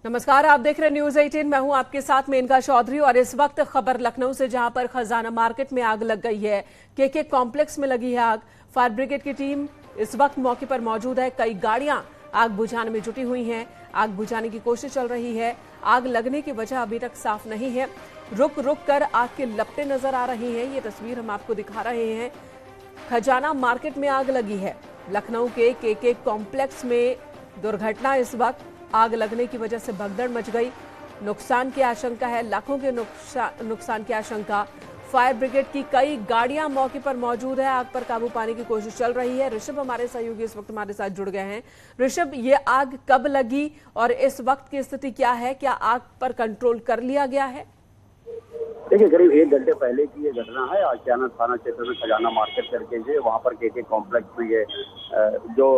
नमस्कार, आप देख रहे हैं न्यूज 18। मैं हूं आपके साथ मेनका चौधरी और इस वक्त खबर लखनऊ से, जहां पर खजाना मार्केट में आग लग गई है। केके कॉम्प्लेक्स में लगी है आग। फायर ब्रिगेड की टीम इस वक्त मौके पर मौजूद है। कई गाड़ियां आग बुझाने में जुटी हुई हैं। आग बुझाने की कोशिश चल रही है। आग लगने की वजह अभी तक साफ नहीं है। रुक रुक कर आग की लपटें नजर आ रही हैं। ये तस्वीर हम आपको दिखा रहे हैं। खजाना मार्केट में आग लगी है। लखनऊ के केके कॉम्प्लेक्स में दुर्घटना। इस वक्त आग लगने की वजह से भगदड़ मच गई। नुकसान की आशंका है, लाखों के नुकसान की आशंका। फायर ब्रिगेड की कई गाड़ियां मौके पर मौजूद है। आग पर काबू पाने की कोशिश चल रही है। ऋषभ हमारे सहयोगी इस वक्त हमारे साथ जुड़ गए हैं। ऋषभ, ये आग कब लगी और इस वक्त की स्थिति क्या है? क्या आग पर कंट्रोल कर लिया गया है? देखिए, करीब 1 घंटे पहले की ये घटना है। आशियाना थाना क्षेत्र में खजाना मार्केट करके जो वहाँ पर केके कॉम्प्लेक्स में ये जो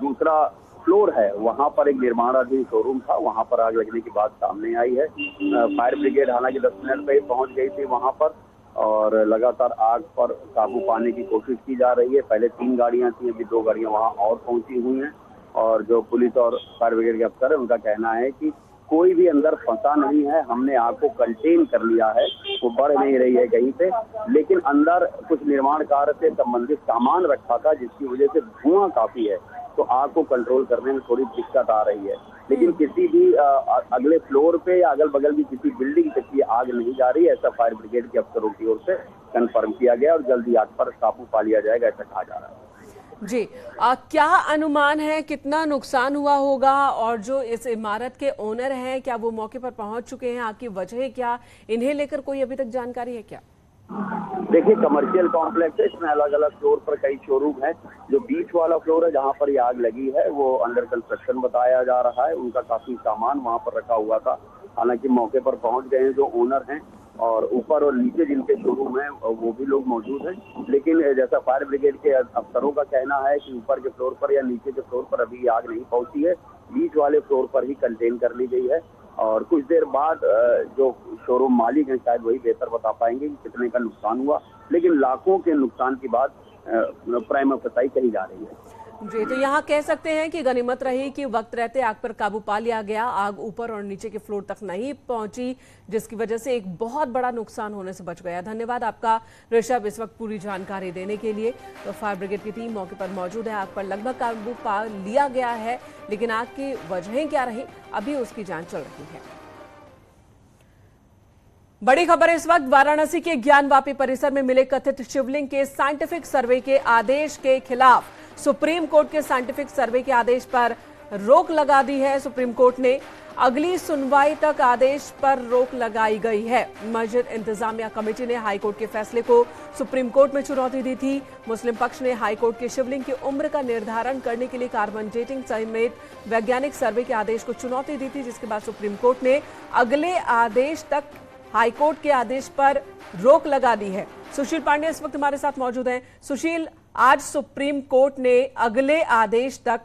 दूसरा फ्लोर है, वहां पर एक निर्माणाधीन शोरूम था। वहां पर आग लगने की बात सामने आई है। फायर ब्रिगेड हालांकि 10 मिनट पे पहुंच गई थी वहां पर और लगातार आग पर काबू पाने की कोशिश की जा रही है। पहले 3 गाड़ियां थी, अभी 2 गाड़ियां वहां और पहुंची हुई हैं और जो पुलिस और फायर ब्रिगेड के अफसर है उनका कहना है कि कोई भी अंदर फंसा नहीं है। हमने आग को कंटेन कर लिया है, वो बढ़ नहीं रही है कहीं पे, लेकिन अंदर कुछ निर्माण कार्य से संबंधित सामान रखा था जिसकी वजह से धुआं काफी है, तो आग को कंट्रोल करने में थोड़ी दिक्कत आ रही है। लेकिन किसी भी अगले फ्लोर पे या अगल बगल की किसी बिल्डिंग तक की आग नहीं जा रही है, ऐसा फायर ब्रिगेड के अफसरों की ओर से कंफर्म किया गया और जल्दी आग पर काबू पा लिया जाएगा, ऐसा कहा जा रहा है। जी, क्या अनुमान है कितना नुकसान हुआ होगा? और जो इस इमारत के ओनर हैं, क्या वो मौके पर पहुंच चुके हैं? आग की वजह क्या, इन्हें लेकर कोई अभी तक जानकारी है क्या? देखिए, कमर्शियल कॉम्प्लेक्स है, इसमें अलग अलग फ्लोर पर कई शोरूम है। जो बीच वाला फ्लोर है जहां पर ये आग लगी है वो अंडर कंस्ट्रक्शन बताया जा रहा है। उनका काफी सामान वहां पर रखा हुआ था। हालांकि मौके पर पहुंच गए हैं जो ओनर हैं और ऊपर और नीचे जिनके शोरूम है वो भी लोग मौजूद हैं। लेकिन जैसा फायर ब्रिगेड के अफसरों का कहना है कि ऊपर के फ्लोर पर या नीचे के फ्लोर पर अभी आग नहीं पहुंची है, बीच वाले फ्लोर पर ही कंटेन कर ली गई है और कुछ देर बाद जो शोरूम मालिक हैं शायद वही बेहतर बता पाएंगे कि कितने का नुकसान हुआ, लेकिन लाखों के नुकसान की बात प्राइम फसाई कही जा रही है। जी, तो यहाँ कह सकते हैं कि गनीमत रही कि वक्त रहते आग पर काबू पा लिया गया। आग ऊपर और नीचे के फ्लोर तक नहीं पहुंची, जिसकी वजह से एक बहुत बड़ा नुकसान होने से बच गया। धन्यवाद आपका ऋषभ, इस वक्त पूरी जानकारी देने के लिए। तो फायर ब्रिगेड की टीम मौके पर मौजूद है। आग पर लगभग काबू पा लिया गया है, लेकिन आग की वजहें क्या रही, अभी उसकी जांच चल रही है। बड़ी खबर इस वक्त वाराणसी के ज्ञानवापी परिसर में मिले कथित शिवलिंग के साइंटिफिक सर्वे के आदेश के खिलाफ सुप्रीम कोर्ट के साइंटिफिक सर्वे के आदेश पर रोक लगा दी है। सुप्रीम कोर्ट ने अगली सुनवाई तक आदेश पर रोक लगाई गई है। मस्जिद इंतजामिया कमेटी ने हाईकोर्ट के फैसले को सुप्रीम कोर्ट में चुनौती दी थी। मुस्लिम पक्ष ने हाईकोर्ट के शिवलिंग की उम्र का निर्धारण करने के लिए कार्बन डेटिंग समेत वैज्ञानिक सर्वे के आदेश को चुनौती दी थी, जिसके बाद सुप्रीम कोर्ट ने अगले आदेश तक हाईकोर्ट के आदेश पर रोक लगा दी है। सुशील पांडे इस वक्त हमारे साथ मौजूद हैं। सुशील, आज सुप्रीम कोर्ट ने अगले आदेश तक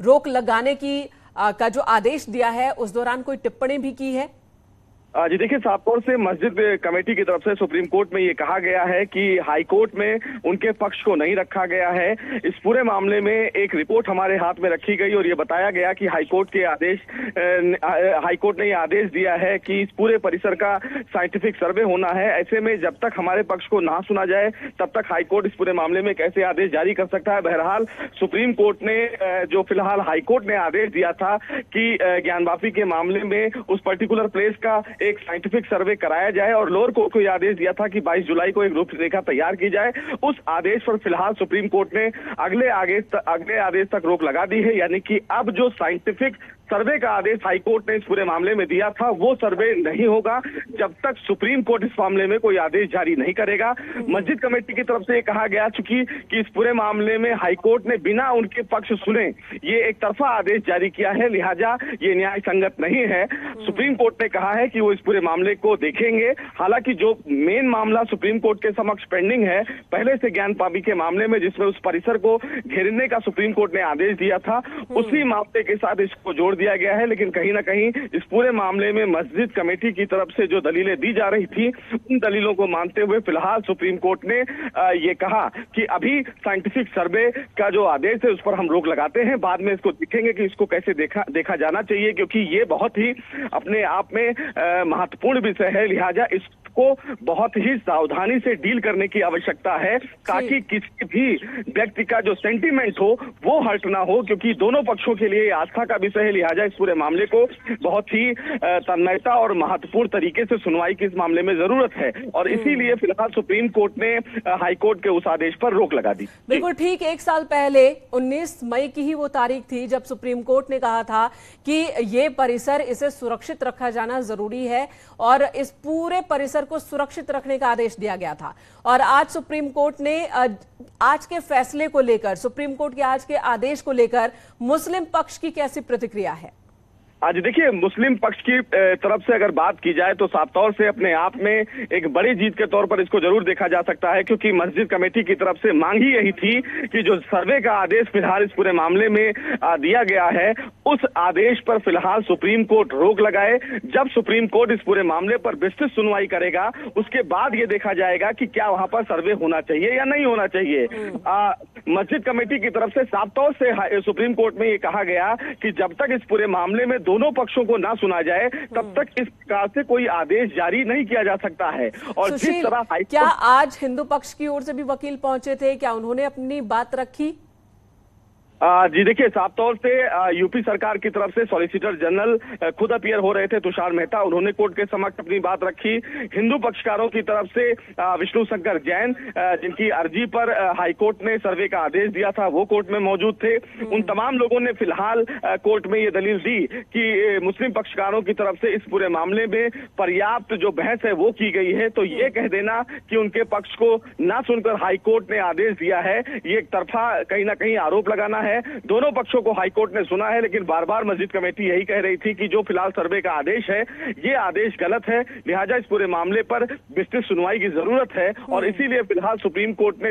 रोक लगाने का जो आदेश दिया है, उस दौरान कोई टिप्पणी भी की है? जी देखिए, साफ तौर से मस्जिद कमेटी की तरफ से सुप्रीम कोर्ट में ये कहा गया है कि हाई कोर्ट में उनके पक्ष को नहीं रखा गया है। इस पूरे मामले में एक रिपोर्ट हमारे हाथ में रखी गई और ये बताया गया कि हाई कोर्ट ने ये आदेश दिया है कि इस पूरे परिसर का साइंटिफिक सर्वे होना है। ऐसे में जब तक हमारे पक्ष को ना सुना जाए तब तक हाई कोर्ट इस पूरे मामले में कैसे आदेश जारी कर सकता है। बहरहाल सुप्रीम कोर्ट ने जो फिलहाल हाई कोर्ट ने आदेश दिया था कि ज्ञानवापी के मामले में उस पर्टिकुलर प्लेस का एक साइंटिफिक सर्वे कराया जाए और लोअर कोर्ट को यह आदेश दिया था कि 22 जुलाई को एक रूपरेखा तैयार की जाए। उस आदेश पर फिलहाल सुप्रीम कोर्ट ने अगले आदेश तक रोक लगा दी है। यानी कि अब जो साइंटिफिक सर्वे का आदेश हाईकोर्ट ने इस पूरे मामले में दिया था वो सर्वे नहीं होगा जब तक सुप्रीम कोर्ट इस मामले में कोई आदेश जारी नहीं करेगा। मस्जिद कमेटी की तरफ से कहा गया चूंकि कि इस पूरे मामले में हाईकोर्ट ने बिना उनके पक्ष सुने ये एक तरफा आदेश जारी किया है, लिहाजा ये न्याय संगत नहीं है। सुप्रीम कोर्ट ने कहा है कि वो इस पूरे मामले को देखेंगे। हालांकि जो मेन मामला सुप्रीम कोर्ट के समक्ष पेंडिंग है पहले से ज्ञानवापी के मामले में, जिसमें उस परिसर को घेरने का सुप्रीम कोर्ट ने आदेश दिया था, उसी मामले के साथ इसको जोड़ छोड़ दिया गया है, लेकिन कहीं ना कहीं इस पूरे मामले में मस्जिद कमेटी की तरफ से जो दलीलें दी जा रही थी, उन दलीलों को मानते हुए फिलहाल सुप्रीम कोर्ट ने ये कहा कि अभी साइंटिफिक सर्वे का जो आदेश है उस पर हम रोक लगाते हैं, बाद में इसको देखेंगे कि इसको कैसे देखा जाना चाहिए, क्योंकि ये बहुत ही अपने आप में महत्वपूर्ण विषय है। लिहाजा इसको बहुत ही सावधानी से डील करने की आवश्यकता है, ताकि किसी भी व्यक्ति का जो सेंटीमेंट हो वो हर्ट ना हो, क्योंकि दोनों पक्षों के लिए आस्था का विषय है। लिहाजा इस पूरे मामले को बहुत ही तन्मयता और महत्वपूर्ण तरीके से सुनवाई की इस मामले में जरूरत है, और इसीलिए फिलहाल सुप्रीम कोर्ट ने हाई कोर्ट के उस आदेश पर रोक लगा दी। बिल्कुल ठीक 1 साल पहले 19 मई की ही वो तारीख थी जब सुप्रीम कोर्ट ने कहा था कि ये परिसर, इसे सुरक्षित रखा जाना जरूरी है और इस पूरे परिसर को सुरक्षित रखने का आदेश दिया गया था। और आज सुप्रीम कोर्ट ने आज के फैसले को लेकर, सुप्रीम कोर्ट के आज के आदेश को लेकर मुस्लिम पक्ष की कैसी प्रतिक्रिया है? आज देखिए, मुस्लिम पक्ष की तरफ से अगर बात की जाए तो साफ तौर से अपने आप में एक बड़ी जीत के तौर पर इसको जरूर देखा जा सकता है, क्योंकि मस्जिद कमेटी की तरफ से मांग ही यही थी कि जो सर्वे का आदेश फिलहाल इस पूरे मामले में दिया गया है, उस आदेश पर फिलहाल सुप्रीम कोर्ट रोक लगाए। जब सुप्रीम कोर्ट इस पूरे मामले पर विस्तृत सुनवाई करेगा, उसके बाद ये देखा जाएगा कि क्या वहां पर सर्वे होना चाहिए या नहीं होना चाहिए। मस्जिद कमेटी की तरफ से साफ तौर से सुप्रीम कोर्ट में ये कहा गया कि जब तक इस पूरे मामले में दोनों पक्षों को ना सुना जाए, तब तक इस प्रकार से कोई आदेश जारी नहीं किया जा सकता है। और जिस तरह क्या आज हिंदू पक्ष की ओर से भी वकील पहुंचे थे, क्या उन्होंने अपनी बात रखी? जी देखिए, साफ तौर से यूपी सरकार की तरफ से सॉलिसिटर जनरल खुद अपीयर हो रहे थे, तुषार मेहता, उन्होंने कोर्ट के समक्ष अपनी बात रखी। हिंदू पक्षकारों की तरफ से विष्णु शंकर जैन, जिनकी अर्जी पर हाईकोर्ट ने सर्वे का आदेश दिया था, वो कोर्ट में मौजूद थे। उन तमाम लोगों ने फिलहाल कोर्ट में ये दलील दी कि मुस्लिम पक्षकारों की तरफ से इस पूरे मामले में पर्याप्त जो बहस है वो की गई है, तो ये कह देना कि उनके पक्ष को ना सुनकर हाईकोर्ट ने आदेश दिया है, ये एक तरफा कहीं ना कहीं आरोप लगाना है। दोनों पक्षों को हाईकोर्ट ने सुना है, लेकिन बार बार मस्जिद कमेटी यही कह रही थी कि जो फिलहाल सर्वे का आदेश है, ये आदेश गलत है, लिहाजा इस पूरे मामले पर विस्तृत सुनवाई की जरूरत है। और इसीलिए फिलहाल सुप्रीम कोर्ट ने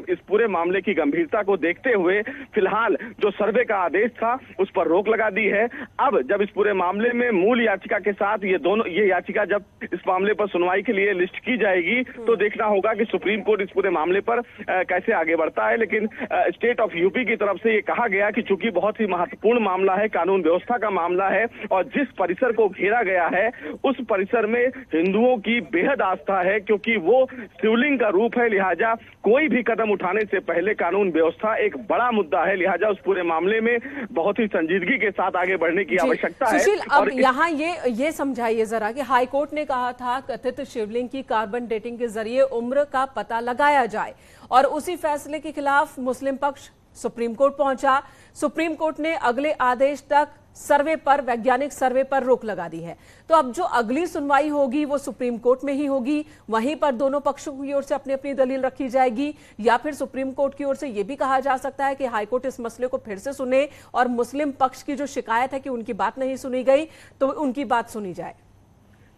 इस पूरे मामले की गंभीरता को देखते हुए फिलहाल जो सर्वे का आदेश था उस पर रोक लगा दी है। अब जब इस पूरे मामले में मूल याचिका के साथ ये याचिका जब इस मामले पर सुनवाई के लिए लिस्ट की जाएगी, तो देखना होगा कि सुप्रीम कोर्ट इस पूरे मामले पर कैसे आगे बढ़ता है। लेकिन स्टेट ऑफ यूपी की तरफ से कहा गया कि चूंकि बहुत ही महत्वपूर्ण मामला है, कानून व्यवस्था का मामला है, और जिस परिसर को घेरा गया है उस परिसर में हिंदुओं की बेहद आस्था है, क्योंकि वो शिवलिंग का रूप है। लिहाजा कोई भी कदम उठाने से पहले कानून व्यवस्था एक बड़ा मुद्दा है, लिहाजा उस पूरे मामले में बहुत ही संजीदगी के साथ आगे बढ़ने की आवश्यकता है। सुशील, अब यहाँ ये समझाइए जरा कि हाईकोर्ट ने कहा था कथित शिवलिंग की कार्बन डेटिंग के जरिए उम्र का पता लगाया जाए, और उसी फैसले के खिलाफ मुस्लिम पक्ष सुप्रीम कोर्ट पहुंचा। सुप्रीम कोर्ट ने अगले आदेश तक सर्वे पर, वैज्ञानिक सर्वे पर रोक लगा दी है। तो अब जो अगली सुनवाई होगी वो सुप्रीम कोर्ट में ही होगी, वहीं पर दोनों पक्षों की ओर से अपनी अपनी दलील रखी जाएगी, या फिर सुप्रीम कोर्ट की ओर से यह भी कहा जा सकता है कि हाईकोर्ट इस मसले को फिर से सुने और मुस्लिम पक्ष की जो शिकायत है कि उनकी बात नहीं सुनी गई, तो उनकी बात सुनी जाए।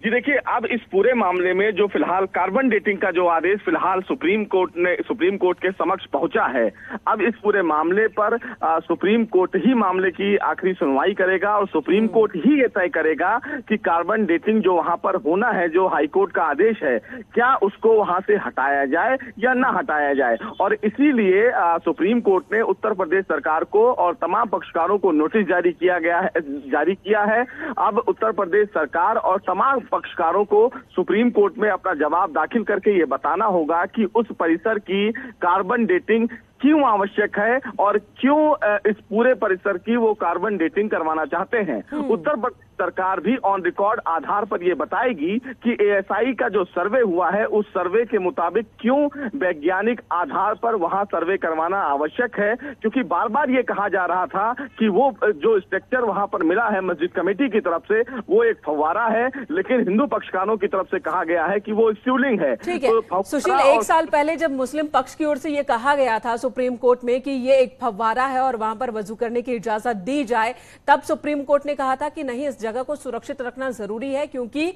जी देखिए, अब इस पूरे मामले में जो फिलहाल कार्बन डेटिंग का जो आदेश फिलहाल सुप्रीम कोर्ट के समक्ष पहुंचा है, अब इस पूरे मामले पर सुप्रीम कोर्ट ही मामले की आखिरी सुनवाई करेगा, और सुप्रीम कोर्ट ही ये तय करेगा कि कार्बन डेटिंग जो वहां पर होना है, जो हाईकोर्ट का आदेश है, क्या उसको वहां से हटाया जाए या ना हटाया जाए। और इसीलिए सुप्रीम कोर्ट ने उत्तर प्रदेश सरकार को और तमाम पक्षकारों को नोटिस जारी किया है। अब उत्तर प्रदेश सरकार और तमाम पक्षकारों को सुप्रीम कोर्ट में अपना जवाब दाखिल करके ये बताना होगा कि उस परिसर की कार्बन डेटिंग क्यों आवश्यक है और क्यों इस पूरे परिसर की वो कार्बन डेटिंग करवाना चाहते हैं। उत्तर प्रदेश सरकार भी ऑन रिकॉर्ड आधार पर ये बताएगी कि एएसआई का जो सर्वे हुआ है उस सर्वे के मुताबिक क्यों वैज्ञानिक आधार पर वहां सर्वे करवाना आवश्यक है, क्योंकि बार बार ये कहा जा रहा था कि वो जो स्ट्रक्चर वहां पर मिला है मस्जिद कमेटी की तरफ से वो एक फव्वारा है, लेकिन हिंदू पक्षकारों की तरफ से कहा गया है कि वो शिवलिंग है। ठीक है। सुशील, 1 साल पहले जब मुस्लिम पक्ष की ओर से ये कहा गया था, सुप्रीम कोर्ट में कि ये एक फव्वारा है और वहां पर वजू करने की इजाजत दी जाए, तब सुप्रीम कोर्ट ने कहा था कि नहीं, इस जगह को सुरक्षित रखना जरूरी है क्योंकि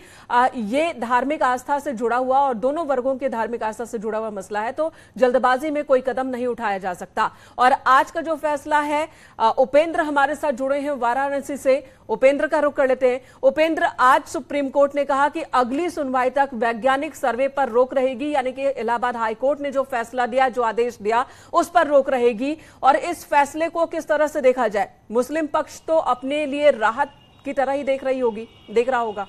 ये धार्मिक आस्था से जुड़ा हुआ और दोनों वर्गों के धार्मिक आस्था से जुड़ा हुआ मसला है, तो जल्दबाजी में कोई कदम नहीं उठाया जा सकता। और आज का जो फैसला है, उपेंद्र हमारे साथ जुड़े हैं वाराणसी से। उपेंद्र का रुख कर लेते हैं। उपेंद्र, आज सुप्रीम कोर्ट ने कहा कि अगली सुनवाई तक वैज्ञानिक सर्वे पर रोक रहेगी, यानी कि इलाहाबाद हाई कोर्ट ने जो फैसला दिया, जो आदेश दिया, उस पर रोक रहेगी। और इस फैसले को किस तरह से देखा जाए? मुस्लिम पक्ष तो अपने लिए राहत की तरह ही देख रहा होगा।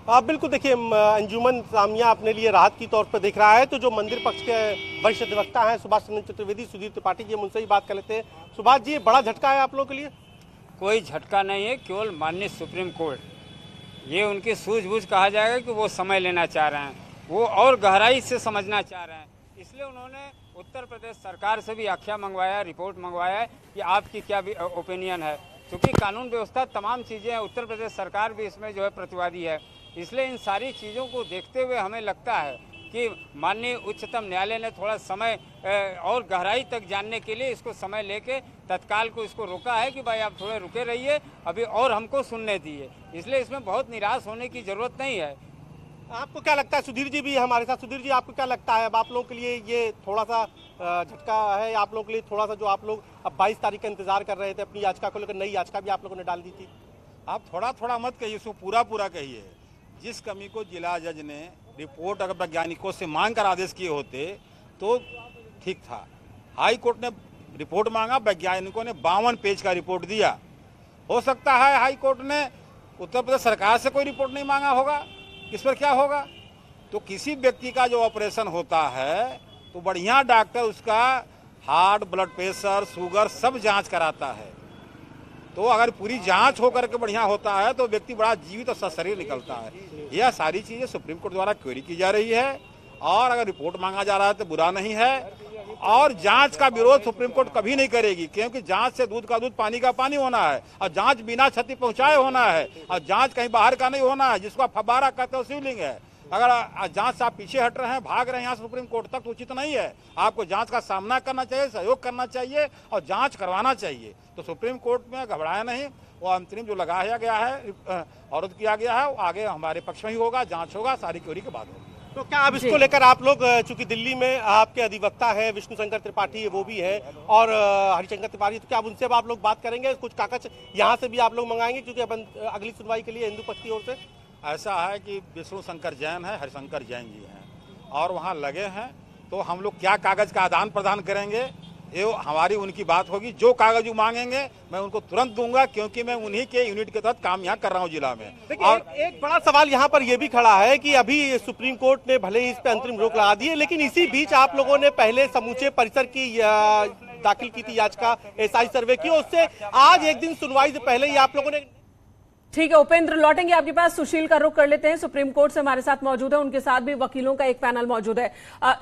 आप बिल्कुल देखिए, अंजुमन सामिया अपने लिए राहत की तौर पर देख रहा है। तो जो मंदिर पक्ष के वरिष्ठ अधिवक्ता हैं सुभाष चंद्र चतुर्वेदी, सुधीर त्रिपाठी जी, उनसे ही बात कर लेते हैं। सुभाष जी, बड़ा झटका है आप लोगों के लिए? कोई झटका नहीं है, केवल माननीय सुप्रीम कोर्ट, ये उनकी सूझबूझ कहा जाएगा कि वो समय लेना चाह रहे हैं, वो और गहराई से समझना चाह रहे हैं। इसलिए उन्होंने उत्तर प्रदेश सरकार से भी आख्या मंगवाया, रिपोर्ट मंगवाया है कि आपकी क्या ओपिनियन है, क्योंकि कानून व्यवस्था तमाम चीज़ें हैं, उत्तर प्रदेश सरकार भी इसमें जो है प्रतिवादी है। इसलिए इन सारी चीज़ों को देखते हुए हमें लगता है कि माननीय उच्चतम न्यायालय ने थोड़ा समय और गहराई तक जानने के लिए इसको समय लेके तत्काल को इसको रोका है कि भाई आप थोड़े रुके रहिए, अभी और हमको सुनने दिए। इसलिए इसमें बहुत निराश होने की ज़रूरत नहीं है। आपको क्या लगता है? सुधीर जी भी हमारे साथ। सुधीर जी, आपको क्या लगता है, अब आप लोगों के लिए ये थोड़ा सा झटका है? आप लोगों के लिए थोड़ा सा, जो आप लोग अब 22 तारीख का इंतजार कर रहे थे अपनी याचिका को लेकर, नई याचिका भी आप लोगों ने डाल दी थी। आप थोड़ा थोड़ा मत कहिए, इसको पूरा पूरा कहिए। जिस कमी को जिला जज ने रिपोर्ट अगर वैज्ञानिकों से मांग कर आदेश किए होते तो ठीक था। हाई कोर्ट ने रिपोर्ट मांगा, वैज्ञानिकों ने 52 पेज का रिपोर्ट दिया। हो सकता है हाई कोर्ट ने उत्तर प्रदेश सरकार से कोई रिपोर्ट नहीं मांगा होगा, इस पर क्या होगा। तो किसी व्यक्ति का जो ऑपरेशन होता है तो बढ़िया डॉक्टर उसका हार्ट, ब्लड प्रेशर, शुगर सब जांच कराता है। तो अगर पूरी जांच होकर के बढ़िया होता है तो व्यक्ति बड़ा जीवित और सशरीर निकलता है। यह सारी चीजें सुप्रीम कोर्ट द्वारा क्वेरी की जा रही है और अगर रिपोर्ट मांगा जा रहा है तो बुरा नहीं है। और जांच का विरोध सुप्रीम कोर्ट कभी नहीं करेगी, क्योंकि जांच से दूध का दूध, पानी का पानी होना है और जांच बिना क्षति पहुंचाए होना है और जांच कहीं बाहर का नहीं होना है। जिसको फव्वारा कहते हो शिवलिंग है। अगर जांच से आप पीछे हट रहे हैं, भाग रहे हैं यहाँ सुप्रीम कोर्ट तक, तो उचित नहीं है। आपको जांच का सामना करना चाहिए, सहयोग करना चाहिए और जांच करवाना चाहिए। तो सुप्रीम कोर्ट में घबराया नहीं, वो अंतरिम जो लगाया गया है और किया गया है वो आगे हमारे पक्ष में ही होगा, जांच होगा, सारी क्वेरी के बाद होगी। तो क्या अब इसको लेकर आप लोग, चूंकि दिल्ली में आपके अधिवक्ता है विष्णु शंकर त्रिपाठी, वो भी है, और हरिशंकर त्रिपाठी, तो क्या अब उनसे आप लोग बात करेंगे? कुछ कागज यहाँ से भी आप लोग मंगाएंगे क्योंकि अगली सुनवाई के लिए हिंदू पक्ष की ओर से? ऐसा है कि विष्णु शंकर जैन है, हरिशंकर जैन जी हैं और वहाँ लगे हैं, तो हम लोग क्या कागज का आदान प्रदान करेंगे ये हमारी उनकी बात होगी। जो कागज मांगेंगे मैं उनको तुरंत दूंगा, क्योंकि मैं उन्हीं के यूनिट के तहत काम यहाँ कर रहा हूँ जिला में। और एक बड़ा सवाल यहाँ पर यह भी खड़ा है कि अभी सुप्रीम कोर्ट ने भले ही इस पे अंतरिम रोक लगा दी है, लेकिन इसी बीच आप लोगों ने पहले समूचे परिसर की दाखिल की थी याचिका, एसआई सर्वे की, उससे आज एक दिन सुनवाई से पहले ही आप लोगों ने। ठीक है उपेंद्र, लौटेंगे आपके पास। सुशील का रुख कर लेते हैं, सुप्रीम कोर्ट से हमारे साथ मौजूद है, उनके साथ भी वकीलों का एक पैनल मौजूद है।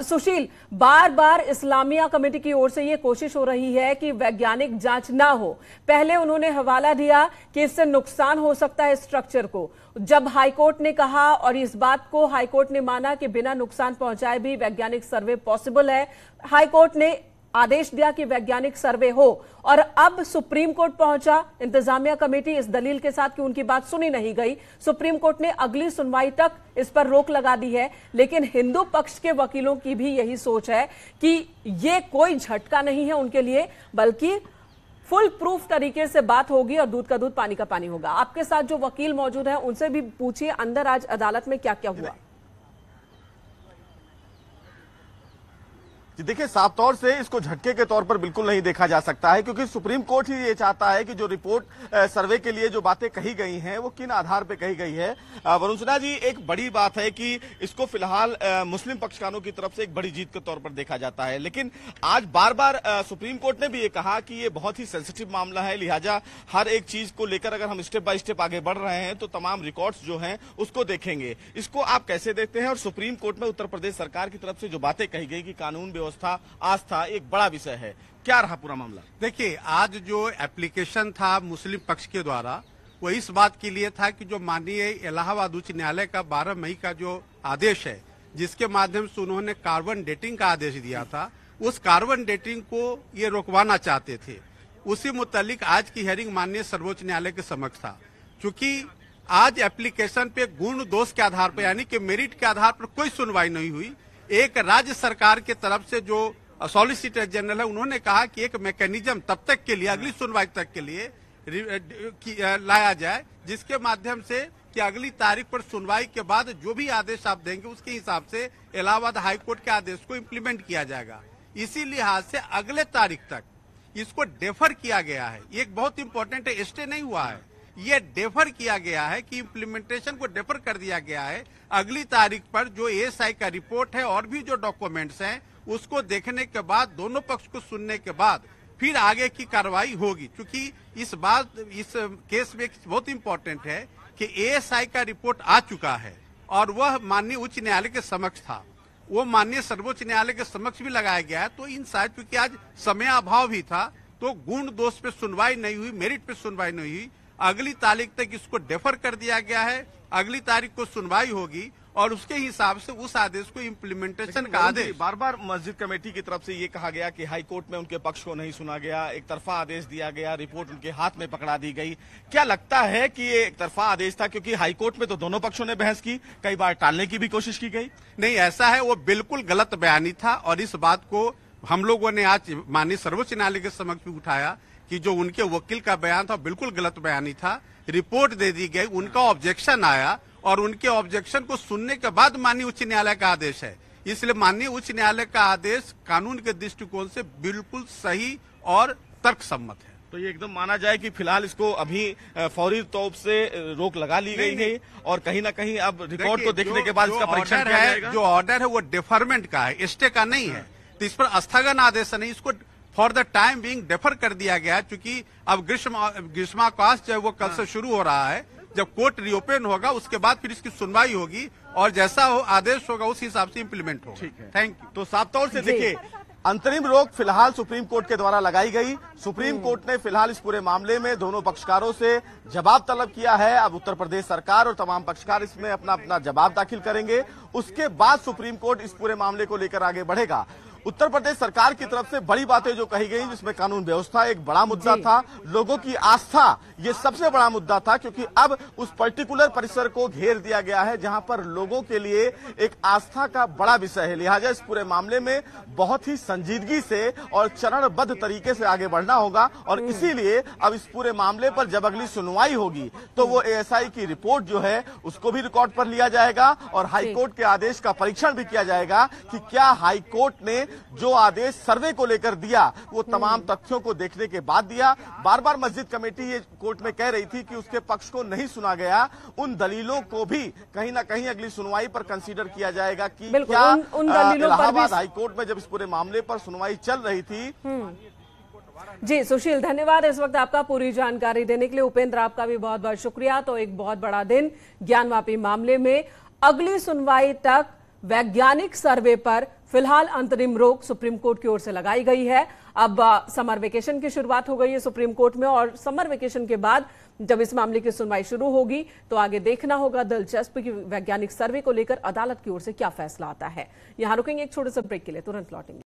सुशील, बार बार इस्लामिया कमेटी की ओर से यह कोशिश हो रही है कि वैज्ञानिक जांच ना हो। पहले उन्होंने हवाला दिया कि इससे नुकसान हो सकता है स्ट्रक्चर को। जब हाईकोर्ट ने कहा और इस बात को हाईकोर्ट ने माना कि बिना नुकसान पहुंचाए भी वैज्ञानिक सर्वे पॉसिबल है, हाईकोर्ट ने आदेश दिया कि वैज्ञानिक सर्वे हो। और अब सुप्रीम कोर्ट पहुंचा इंतजामिया कमेटी इस दलील के साथ कि उनकी बात सुनी नहीं गई। सुप्रीम कोर्ट ने अगली सुनवाई तक इस पर रोक लगा दी है, लेकिन हिंदू पक्ष के वकीलों की भी यही सोच है कि ये कोई झटका नहीं है उनके लिए, बल्कि फुल प्रूफ तरीके से बात होगी और दूध का दूध, पानी का पानी होगा। आपके साथ जो वकील मौजूद हैं उनसे भी पूछिए अंदर आज अदालत में क्या क्या हुआ। देखिए, साफ तौर से इसको झटके के तौर पर बिल्कुल नहीं देखा जा सकता है, क्योंकि सुप्रीम कोर्ट ही ये चाहता है कि जो रिपोर्ट सर्वे के लिए जो बातें कही गई हैं वो किन आधार पर कही गई है। वरुण सिन्हा जी, एक बड़ी बात है कि इसको फिलहाल मुस्लिम पक्षकारों की तरफ से एक बड़ी जीत के तौर पर देखा जाता है, लेकिन आज बार बार सुप्रीम कोर्ट ने भी ये कहा कि ये बहुत ही सेंसिटिव मामला है, लिहाजा हर एक चीज को लेकर अगर हम स्टेप बाय स्टेप आगे बढ़ रहे हैं तो तमाम रिकॉर्ड्स जो हैं उसको देखेंगे। इसको आप कैसे देखते हैं? और सुप्रीम कोर्ट में उत्तर प्रदेश सरकार की तरफ से जो बातें कही गई कि कानून व्यवस्था, आस्था एक बड़ा विषय है, क्या रहा पूरा मामला? देखिए, आज जो एप्लीकेशन था मुस्लिम पक्ष के द्वारा वो इस बात के लिए था कि जो माननीय इलाहाबाद उच्च न्यायालय का 12 मई का जो आदेश है जिसके माध्यम से उन्होंने कार्बन डेटिंग का आदेश दिया था, उस कार्बन डेटिंग को ये रोकवाना चाहते थे। उसी मुतालिक आज की हियरिंग माननीय सर्वोच्च न्यायालय के समक्ष था। चूंकि आज एप्लीकेशन पे गुण दोष के आधार पर यानी कि मेरिट के आधार पर कोई सुनवाई नहीं हुई। एक राज्य सरकार की तरफ से जो सॉलिसिटर जनरल है, उन्होंने कहा कि एक मैकेनिज्म तब तक के लिए, अगली सुनवाई तक के लिए लाया जाए, जिसके माध्यम से कि अगली तारीख पर सुनवाई के बाद जो भी आदेश आप देंगे उसके हिसाब से इलाहाबाद हाईकोर्ट के आदेश को इम्प्लीमेंट किया जाएगा। इसी लिहाज से अगले तारीख तक इसको डेफर किया गया है। ये एक बहुत इंपॉर्टेंट है, स्टे नहीं हुआ है, ये डेफर किया गया है कि इम्प्लीमेंटेशन को डेफर कर दिया गया है। अगली तारीख पर जो एएसआई का रिपोर्ट है और भी जो डॉक्यूमेंट्स हैं उसको देखने के बाद, दोनों पक्ष को सुनने के बाद फिर आगे की कार्रवाई होगी। क्योंकि इस केस में बहुत इंपॉर्टेंट है कि एएसआई का रिपोर्ट आ चुका है और वह माननीय उच्च न्यायालय के समक्ष था, वो माननीय सर्वोच्च न्यायालय के समक्ष भी लगाया गया है। तो इन शायद क्योंकि आज समय अभाव भी था तो गुण दोष पे सुनवाई नहीं हुई, मेरिट पे सुनवाई नहीं हुई। अगली तारीख तक इसको डेफर कर दिया गया है। अगली तारीख को सुनवाई होगी और उसके हिसाब से उस आदेश को इम्प्लीमेंटेशन का आदेश। बार बार मस्जिद कमेटी की तरफ से ये कहा गया कि हाई कोर्ट में उनके पक्ष को नहीं सुना गया, एक तरफा आदेश दिया गया, रिपोर्ट उनके हाथ में पकड़ा दी गई। क्या लगता है कि ये एक तरफा आदेश था? क्योंकि हाई कोर्ट में तो दोनों पक्षों ने बहस की, कई बार टालने की भी कोशिश की गई। नहीं, ऐसा है, वो बिल्कुल गलत बयानी था और इस बात को हम लोगों ने आज माननीय सर्वोच्च न्यायालय के समक्ष भी उठाया कि जो उनके वकील का बयान था बिल्कुल गलत बयानी था। रिपोर्ट दे दी गई, उनका ऑब्जेक्शन आया और उनके ऑब्जेक्शन को सुनने के बाद माननीय उच्च न्यायालय का आदेश है। इसलिए माननीय उच्च न्यायालय का आदेश कानून के दृष्टिकोण से बिल्कुल सही और तर्कसम्मत है। तो ये एकदम माना जाए कि फिलहाल इसको अभी फौरी तौर से रोक लगा ली गई है और कहीं ना कहीं अब रिकॉर्ड को देखने के बाद इसका परीक्षण किया जाएगा। जो ऑर्डर है वो डेफरमेंट का है, स्टे का नहीं है। तो इस पर स्थगन आदेश नहीं, इसको for the time being defer कर दिया गया है। क्योंकि अब ग्रीष्मावकाश जो है वो कल से शुरू हो रहा है। जब कोर्ट रीओपन होगा उसके बाद फिर इसकी सुनवाई होगी और जैसा हो आदेश होगा उस हिसाब से इम्प्लीमेंट होगा। ठीक है, थैंक यू। तो साफ तौर से देखिए, अंतरिम रोक फिलहाल सुप्रीम कोर्ट के द्वारा लगाई गई। सुप्रीम कोर्ट ने फिलहाल इस पूरे मामले में दोनों पक्षकारों से जवाब तलब किया है। अब उत्तर प्रदेश सरकार और तमाम पक्षकार इसमें अपना अपना जवाब दाखिल करेंगे। उसके बाद सुप्रीम कोर्ट इस पूरे मामले को लेकर आगे बढ़ेगा। उत्तर प्रदेश सरकार की तरफ से बड़ी बातें जो कही गई, जिसमें कानून व्यवस्था एक बड़ा मुद्दा था, लोगों की आस्था ये सबसे बड़ा मुद्दा था। क्योंकि अब उस पर्टिकुलर परिसर को घेर दिया गया है जहां पर लोगों के लिए एक आस्था का बड़ा विषय है। लिहाजा इस पूरे मामले में बहुत ही संजीदगी से और चरणबद्ध तरीके से आगे बढ़ना होगा और इसीलिए अब इस पूरे मामले पर जब अगली सुनवाई होगी तो वो एएसआई की रिपोर्ट जो है उसको भी रिकॉर्ड पर लिया जाएगा और हाईकोर्ट के आदेश का परीक्षण भी किया जाएगा कि क्या हाईकोर्ट ने जो आदेश सर्वे को लेकर दिया वो तमाम तथ्यों को देखने के बाद दिया। बार बार मस्जिद कमेटी ये कोर्ट में कह रही थी कि उसके पक्ष को नहीं सुना गया। उन दलीलों को भी कहीं ना कहीं अगली सुनवाई पर कंसीडर किया जाएगा कि क्या इलाहाबाद हाईकोर्ट में जब इस पूरे मामले पर सुनवाई चल रही थी। जी सुशील, धन्यवाद इस वक्त आपका पूरी जानकारी देने के लिए। उपेंद्र, आपका भी बहुत बहुत शुक्रिया। तो एक बहुत बड़ा दिन ज्ञानवापी मामले में अगली सुनवाई तक वैज्ञानिक सर्वे पर फिलहाल अंतरिम रोक सुप्रीम कोर्ट की ओर से लगाई गई है। अब समर वेकेशन की शुरुआत हो गई है सुप्रीम कोर्ट में और समर वेकेशन के बाद जब इस मामले की सुनवाई शुरू होगी तो आगे देखना होगा दिलचस्प कि वैज्ञानिक सर्वे को लेकर अदालत की ओर से क्या फैसला आता है। यहां रुकेंगे एक छोटे से ब्रेक के लिए, तुरंत लौटेंगे।